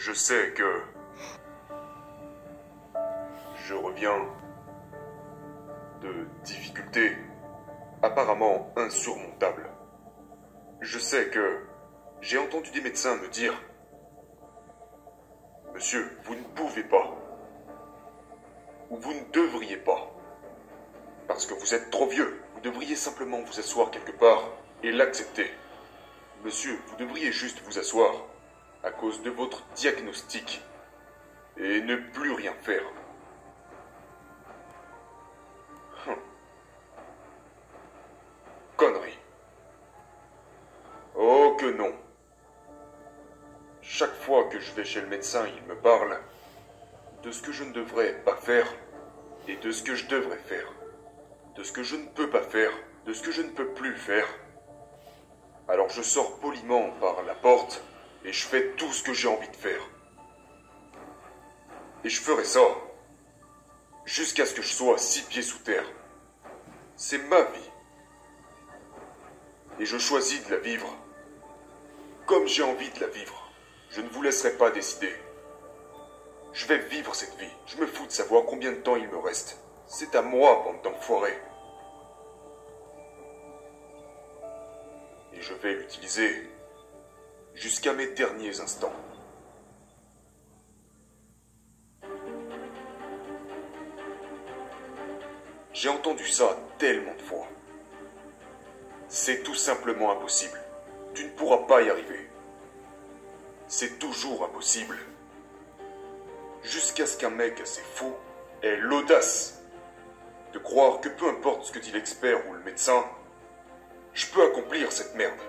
Je sais que... Je reviens de difficultés apparemment insurmontables. Je sais que j'ai entendu des médecins me dire: Monsieur, vous ne pouvez pas. Ou vous ne devriez pas. Parce que vous êtes trop vieux. Vous devriez simplement vous asseoir quelque part et l'accepter. Monsieur, vous devriez juste vous asseoir à cause de votre diagnostic et ne plus rien faire. Connerie. Oh que non. Chaque fois que je vais chez le médecin, il me parle de ce que je ne devrais pas faire et de ce que je devrais faire. De ce que je ne peux pas faire, de ce que je ne peux plus faire. Alors je sors poliment par la porte et je fais tout ce que j'ai envie de faire. Et je ferai ça jusqu'à ce que je sois 6 pieds sous terre. C'est ma vie. Et je choisis de la vivre comme j'ai envie de la vivre. Je ne vous laisserai pas décider. Je vais vivre cette vie. Je me fous de savoir combien de temps il me reste. C'est à moi, bande d'enfoirés. Et je vais l'utiliser jusqu'à mes derniers instants. J'ai entendu ça tellement de fois. C'est tout simplement impossible. Tu ne pourras pas y arriver. C'est toujours impossible. Jusqu'à ce qu'un mec assez fou ait l'audace de croire que peu importe ce que dit l'expert ou le médecin, je peux accomplir cette merde.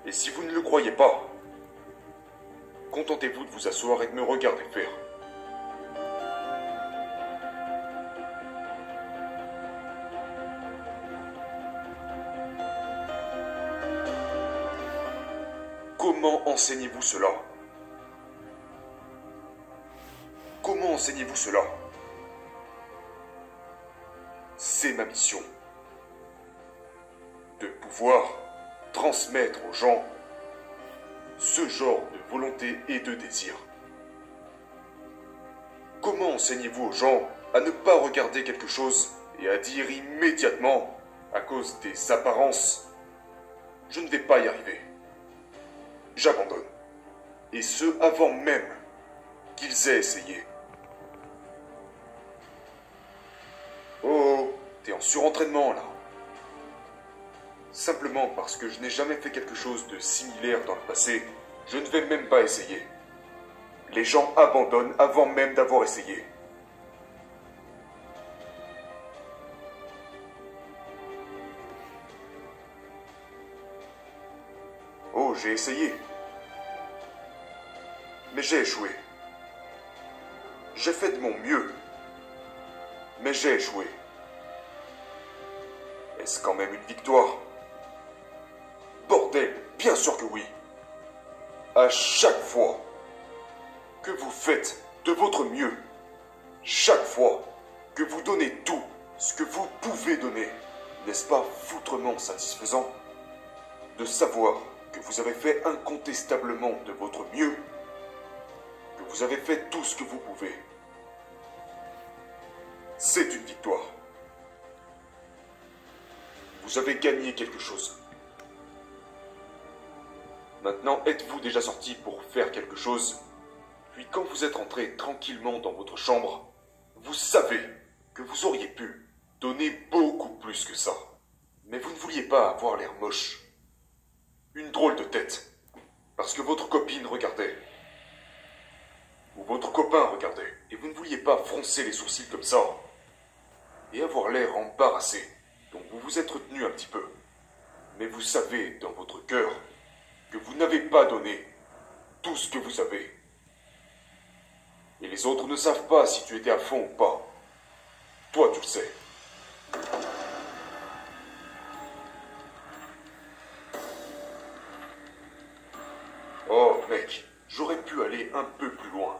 Et si vous ne le croyez pas, contentez-vous de vous asseoir et de me regarder faire. Comment enseignez-vous cela? Comment enseignez-vous cela? C'est ma mission. De pouvoir transmettre aux gens ce genre de volonté et de désir. Comment enseignez-vous aux gens à ne pas regarder quelque chose et à dire immédiatement, à cause des apparences, je ne vais pas y arriver. J'abandonne. Et ce, avant même qu'ils aient essayé. Oh, t'es en surentraînement là. Simplement parce que je n'ai jamais fait quelque chose de similaire dans le passé, je ne vais même pas essayer. Les gens abandonnent avant même d'avoir essayé. Oh, j'ai essayé. Mais j'ai échoué. J'ai fait de mon mieux. Mais j'ai échoué. Est-ce quand même une victoire? Bordel, bien sûr que oui. À chaque fois que vous faites de votre mieux, chaque fois que vous donnez tout ce que vous pouvez donner, n'est-ce pas foutrement satisfaisant de savoir que vous avez fait incontestablement de votre mieux, que vous avez fait tout ce que vous pouvez? C'est une victoire. Vous avez gagné quelque chose. Maintenant, êtes-vous déjà sorti pour faire quelque chose? Puis quand vous êtes rentré tranquillement dans votre chambre, vous savez que vous auriez pu donner beaucoup plus que ça. Mais vous ne vouliez pas avoir l'air moche. Une drôle de tête. Parce que votre copine regardait. Ou votre copain regardait. Et vous ne vouliez pas froncer les sourcils comme ça. Et avoir l'air embarrassé. Donc vous vous êtes retenu un petit peu. Mais vous savez dans votre cœur que vous n'avez pas donné tout ce que vous avez. Et les autres ne savent pas si tu étais à fond ou pas. Toi, tu le sais. Oh, mec, j'aurais pu aller un peu plus loin.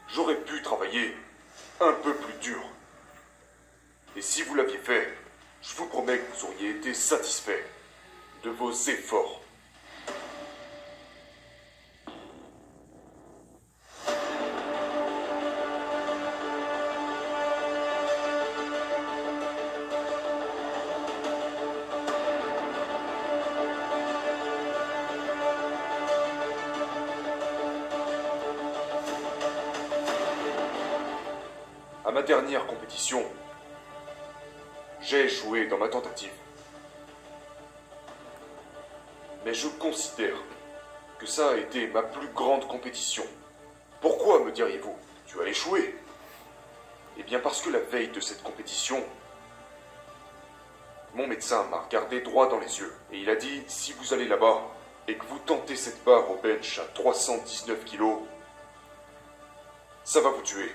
J'aurais pu travailler un peu plus dur. Et si vous l'aviez fait, je vous promets que vous auriez été satisfait de vos efforts. À ma dernière compétition, j'ai échoué dans ma tentative. Mais je considère que ça a été ma plus grande compétition. Pourquoi, me diriez-vous? Tu as échoué. Eh bien parce que la veille de cette compétition, mon médecin m'a regardé droit dans les yeux et il a dit, si vous allez là-bas et que vous tentez cette barre au bench à 319 kilos, ça va vous tuer.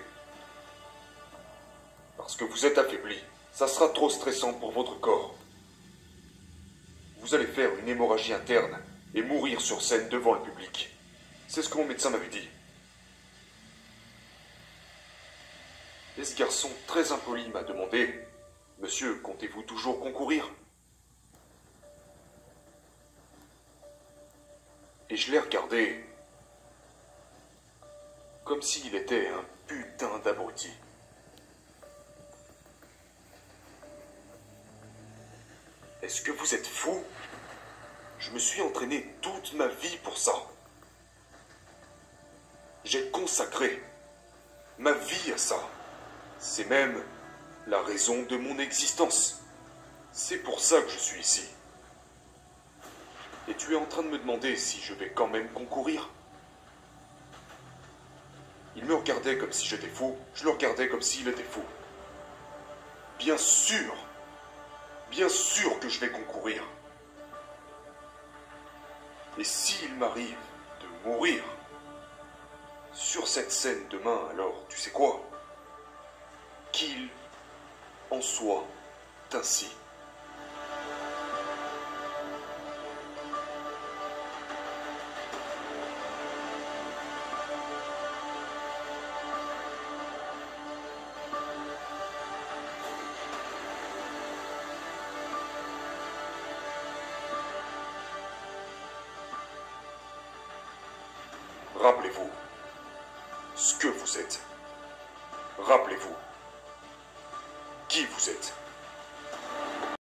Parce que vous êtes affaibli. Ça sera trop stressant pour votre corps. Vous allez faire une hémorragie interne et mourir sur scène devant le public. C'est ce que mon médecin m'avait dit. Et ce garçon très impoli m'a demandé, « Monsieur, comptez-vous toujours concourir ?» Et je l'ai regardé comme s'il était un putain d'abruti. Est-ce que vous êtes fou? Je me suis entraîné toute ma vie pour ça. J'ai consacré ma vie à ça. C'est même la raison de mon existence. C'est pour ça que je suis ici. Et tu es en train de me demander si je vais quand même concourir? Il me regardait comme si j'étais fou, je le regardais comme s'il était fou. Bien sûr que je vais concourir. Et s'il m'arrive de mourir sur cette scène demain, alors tu sais quoi? Qu'il en soit ainsi. Rappelez-vous ce que vous êtes. Rappelez-vous qui vous êtes.